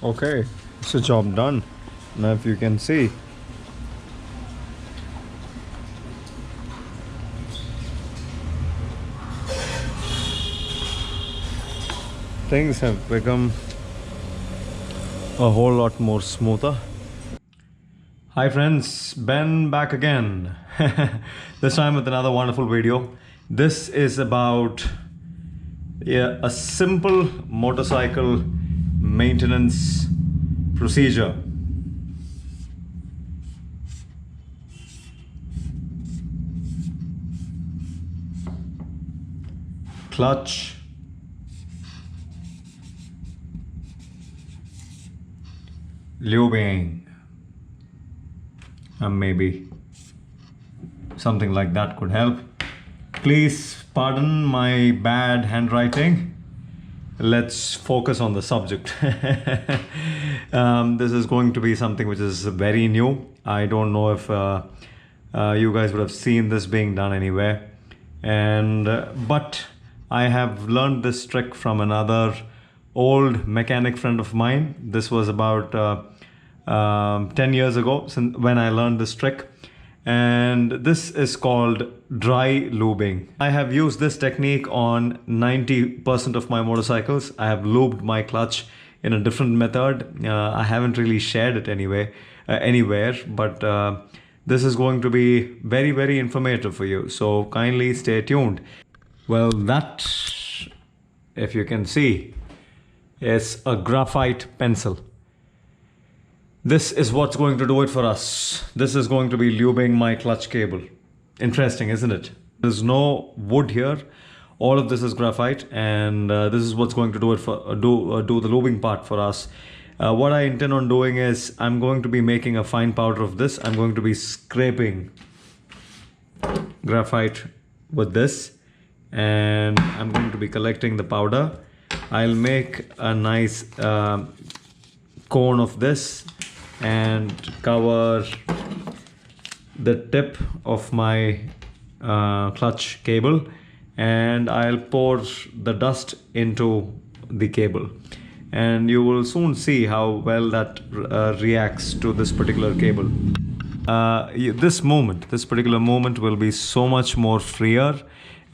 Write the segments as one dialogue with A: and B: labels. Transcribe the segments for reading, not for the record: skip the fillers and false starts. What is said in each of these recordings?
A: Okay, it's a job done. Now if you can see, things have become a whole lot more smoother. Hi friends, Ben back again. This time with another wonderful video. This is about a simple motorcycle maintenance procedure. Clutch, lubing, and maybe something like that could help. Please pardon my bad handwriting. Let's focus on the subject. This is going to be something which is very new. I don't know if you guys would have seen this being done anywhere, and but I have learned this trick from another old mechanic friend of mine. This was about 10 years ago when I learned this trick, and this is called dry lubing. I have used this technique on 90% of my motorcycles. I have lubed my clutch in a different method. I haven't really shared it anywhere, but this is going to be very, very informative for you. So kindly stay tuned. Well, that, if you can see, is a graphite pencil. This is what's going to do it for us. This is going to be lubing my clutch cable. Interesting, isn't it? There's no wood here. All of this is graphite, and this is what's going to do it for do the lubing part for us. What I intend on doing is I'm going to be making a fine powder of this. I'm going to be scraping graphite with this, and I'm going to be collecting the powder. I'll make a nice cone of this and cover the tip of my clutch cable, and I'll pour the dust into the cable, and you will soon see how well that reacts to this particular cable. This particular moment will be so much more freer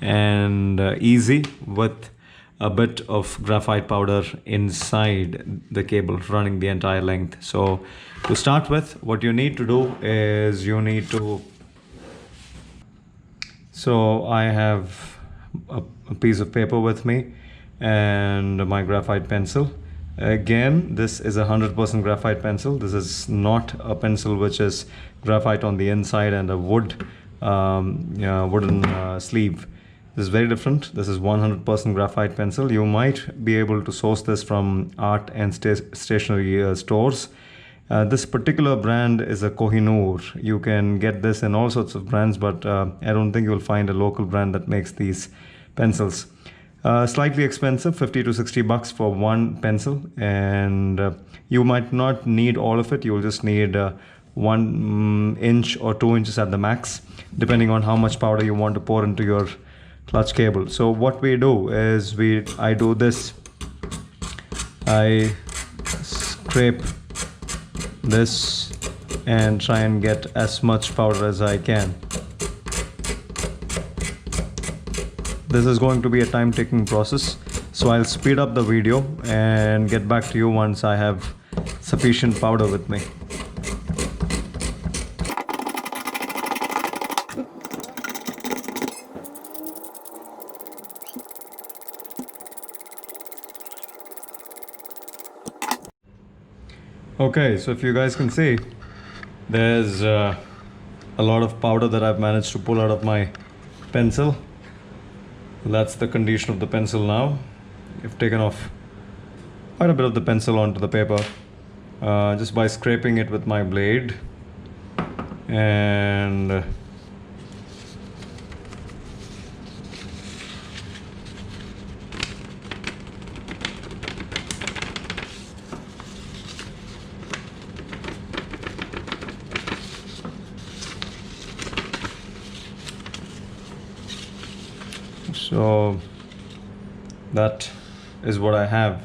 A: and easy with a bit of graphite powder inside the cable running the entire length. So to start with, what you need to do is so I have a piece of paper with me and my graphite pencil. Again, this is a 100% graphite pencil. This is not a pencil which is graphite on the inside and a wooden sleeve. This is very different. This is 100% graphite pencil. You might be able to source this from art and stationery stores. This particular brand is a Kohinoor. You can get this in all sorts of brands, but I don't think you'll find a local brand that makes these pencils. Slightly expensive, 50 to 60 bucks for one pencil, and you might not need all of it. You'll just need 1 inch or 2 inches at the max, depending on how much powder you want to pour into your clutch cable. So what we do is I do this. I scrape this and try and get as much powder as I can. This is going to be a time-taking process, so I'll speed up the video and get back to you once I have sufficient powder with me. Okay, so if you guys can see, there's a lot of powder that I've managed to pull out of my pencil. That's the condition of the pencil now. I've taken off quite a bit of the pencil onto the paper just by scraping it with my blade, and so that is what I have.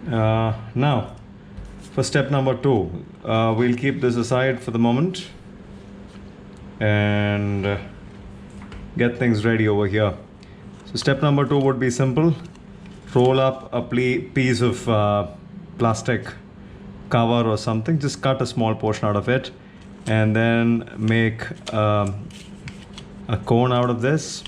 A: Now, for step number 2, we'll keep this aside for the moment and get things ready over here. So step number 2 would be simple. Roll up a piece of plastic cover or something, just cut a small portion out of it and then make a cone out of this.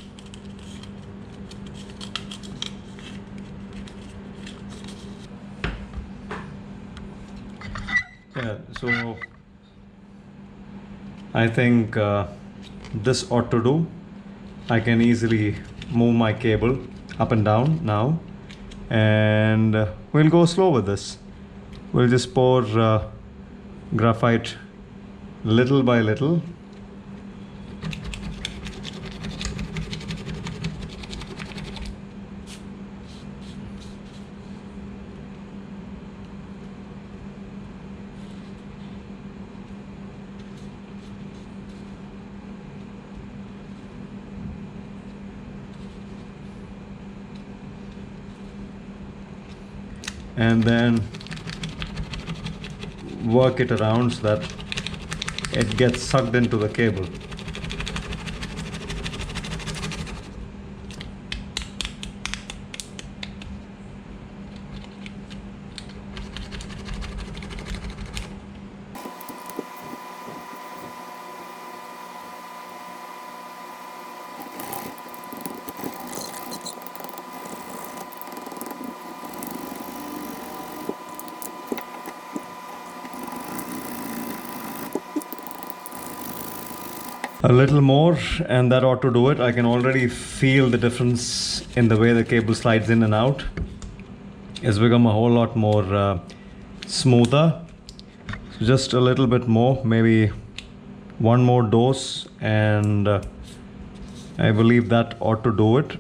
A: Yeah, so I think this ought to do. I can easily move my cable up and down now, and we'll go slow with this. We'll just pour graphite little by little. And then work it around so that it gets sucked into the cable. A little more and that ought to do it. I can already feel the difference in the way the cable slides in and out. It's become a whole lot more smoother. So just a little bit more, maybe one more dose, and I believe that ought to do it.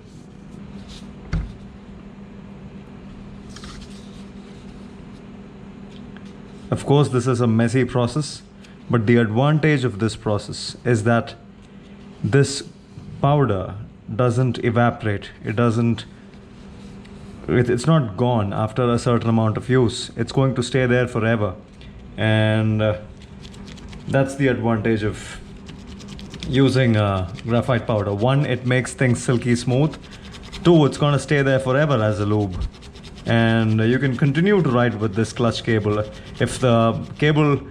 A: Of course, this is a messy process. But the advantage of this process is that this powder doesn't evaporate. It's not gone after a certain amount of use. It's going to stay there forever. And that's the advantage of using graphite powder. One, it makes things silky smooth. Two, it's going to stay there forever as a lube. And you can continue to ride with this clutch cable. If the cable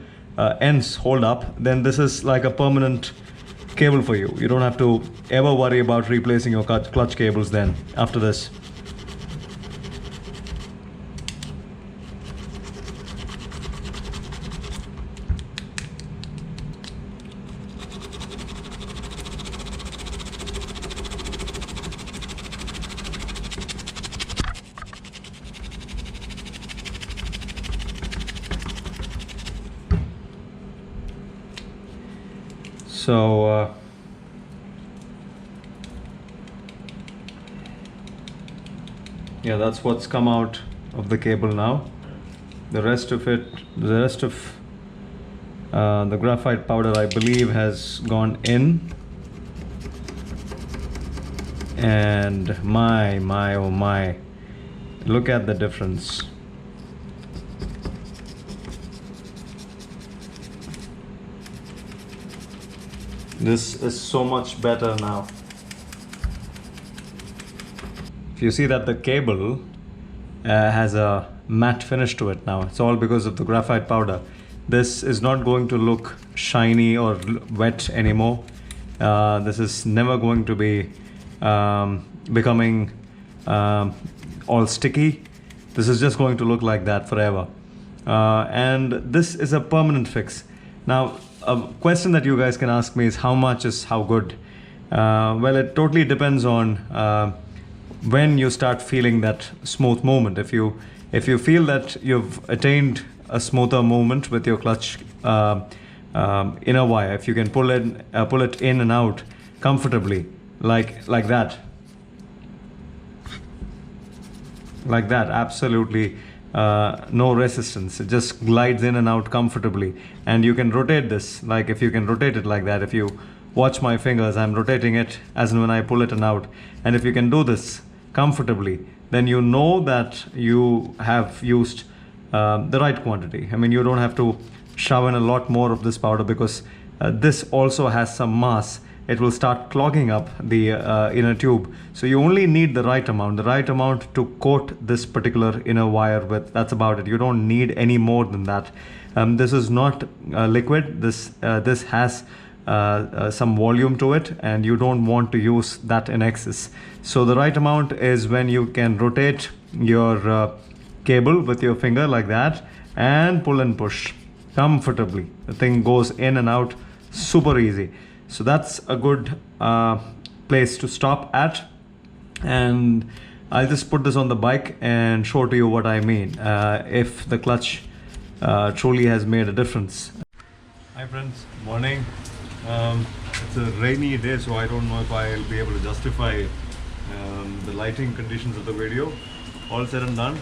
A: ends hold up, then this is like a permanent cable for you. You don't have to ever worry about replacing your clutch cables then after this. So yeah, that's what's come out of the cable now. The rest of the graphite powder, I believe, has gone in. And my oh my, look at the difference. This is so much better now. If you see that the cable has a matte finish to it now, it's all because of the graphite powder. This is not going to look shiny or wet anymore. This is never going to be becoming all sticky. This is just going to look like that forever. And this is a permanent fix. Now, a question that you guys can ask me is how much is how good? Well, it totally depends on when you start feeling that smooth movement. If you feel that you've attained a smoother movement with your clutch inner wire, if you can pull it in and out comfortably, like that, absolutely. No resistance, it just glides in and out comfortably. And you can rotate this, like if you can rotate it like that, if you watch my fingers, I'm rotating it as and when I pull it and out. And if you can do this comfortably, then you know that you have used the right quantity. I mean, you don't have to shove in a lot more of this powder, because this also has some mass. It will start clogging up the inner tube. So you only need the right amount to coat this particular inner wire with. That's about it. You don't need any more than that. This is not liquid. This has some volume to it, and you don't want to use that in excess. So the right amount is when you can rotate your cable with your finger like that and pull and push comfortably. The thing goes in and out super easy. So that's a good place to stop at, and I'll just put this on the bike and show to you what I mean, if the clutch truly has made a difference. Hi friends, morning. It's a rainy day, so I don't know if I'll be able to justify the lighting conditions of the video. All said and done,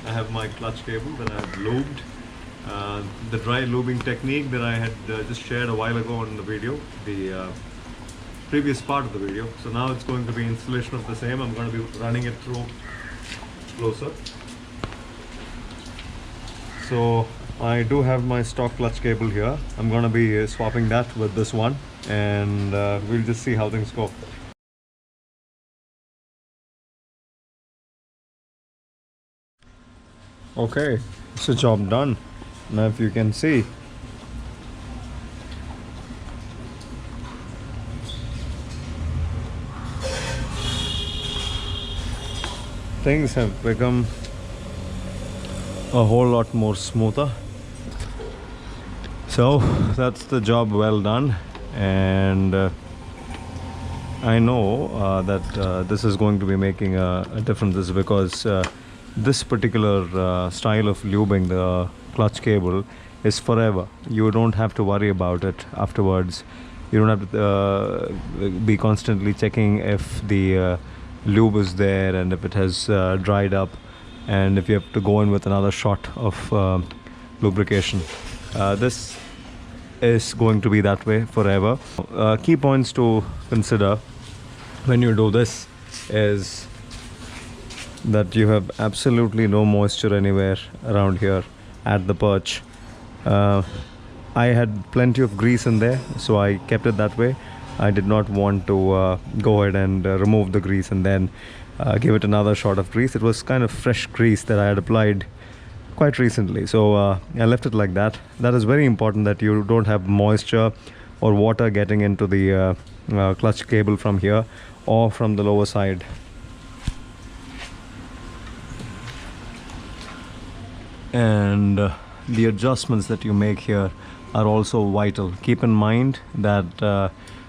A: I have my clutch cable that I've lubed. The dry lubing technique that I had just shared a while ago on the video, the previous part of the video. So now it's going to be installation of the same. I'm going to be running it through closer. So I do have my stock clutch cable here. I'm going to be swapping that with this one, and we'll just see how things go. Okay, so job done. Now if you can see, things have become a whole lot more smoother. So that's the job well done, and I know that this is going to be making a difference. This is because this particular style of lubing, the clutch cable, is forever. You don't have to worry about it afterwards. You don't have to be constantly checking if the lube is there and if it has dried up, and if you have to go in with another shot of lubrication. This is going to be that way forever. Key points to consider when you do this is that you have absolutely no moisture anywhere around here at the perch. I had plenty of grease in there, so I kept it that way. I did not want to go ahead and remove the grease and then give it another shot of grease. It was kind of fresh grease that I had applied quite recently, so I left it like that. That is very important, that you don't have moisture or water getting into the clutch cable from here or from the lower side. And the adjustments that you make here are also vital. Keep in mind that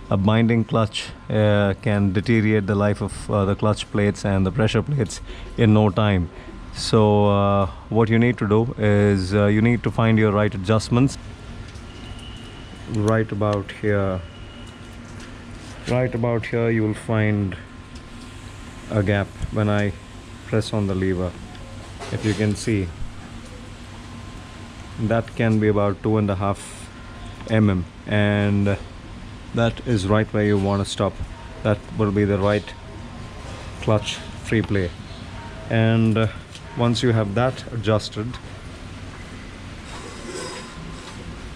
A: a binding clutch can deteriorate the life of the clutch plates and the pressure plates in no time. So what you need to do is you need to find your right adjustments. Right about here you will find a gap when I press on the lever. If you can see, that can be about 2.5 mm, and that is right where you want to stop. That will be the right clutch free play. And once you have that adjusted,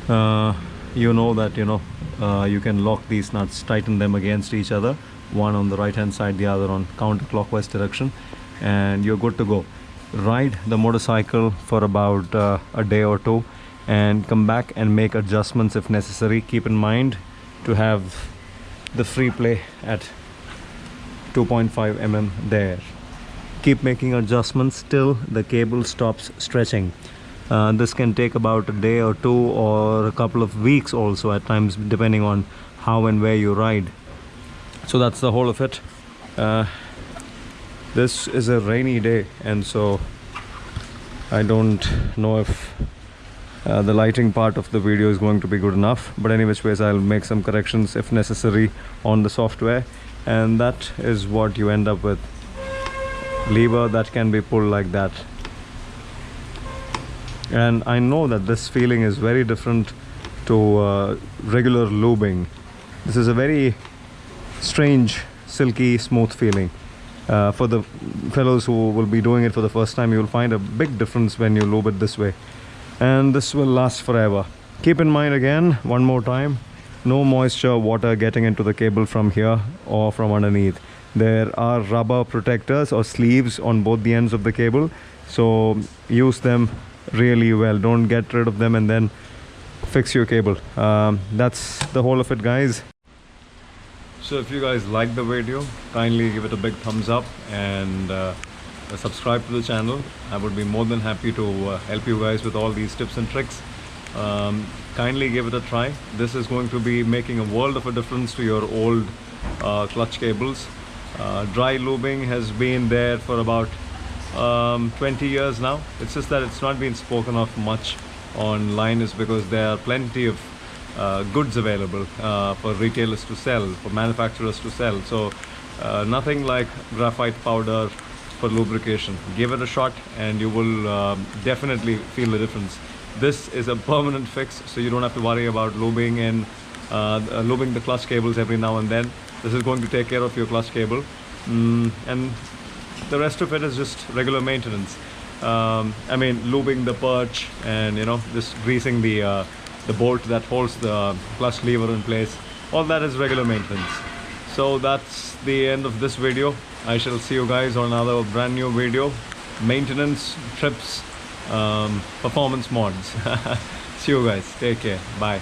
A: you know that you can lock these nuts, tighten them against each other, one on the right hand side, the other on counterclockwise direction, and you're good to go. Ride the motorcycle for about a day or two and come back and make adjustments if necessary. Keep in mind to have the free play at 2.5 mm there. Keep making adjustments till the cable stops stretching. This can take about a day or two or a couple of weeks also at times, depending on how and where you ride. So that's the whole of it. This is a rainy day, and so I don't know if the lighting part of the video is going to be good enough, but any which ways I'll make some corrections if necessary on the software, and that is what you end up with. Lever that can be pulled like that. And I know that this feeling is very different to regular lubing. This is a very strange, silky, smooth feeling. For the fellows who will be doing it for the first time, you'll find a big difference when you lube it this way, and this will last forever. Keep in mind again, one more time, no moisture water getting into the cable from here or from underneath. There are rubber protectors or sleeves on both the ends of the cable, so use them really well. Don't get rid of them and then fix your cable. That's the whole of it, guys. So if you guys like the video, kindly give it a big thumbs up and subscribe to the channel. I would be more than happy to help you guys with all these tips and tricks. Kindly give it a try. This is going to be making a world of a difference to your old clutch cables. Dry lubing has been there for about 20 years now. It's just that it's not been spoken of much online, is because there are plenty of goods available for retailers to sell, for manufacturers to sell. So nothing like graphite powder for lubrication. Give it a shot and you will definitely feel the difference. This is a permanent fix, so you don't have to worry about lubing the clutch cables every now and then. This is going to take care of your clutch cable, and the rest of it is just regular maintenance. I mean, lubing the perch and, you know, just greasing the bolt that holds the clutch lever in place. All that is regular maintenance. So that's the end of this video. I shall see you guys on another brand new video. Maintenance, trips, performance mods. See you guys. Take care. Bye.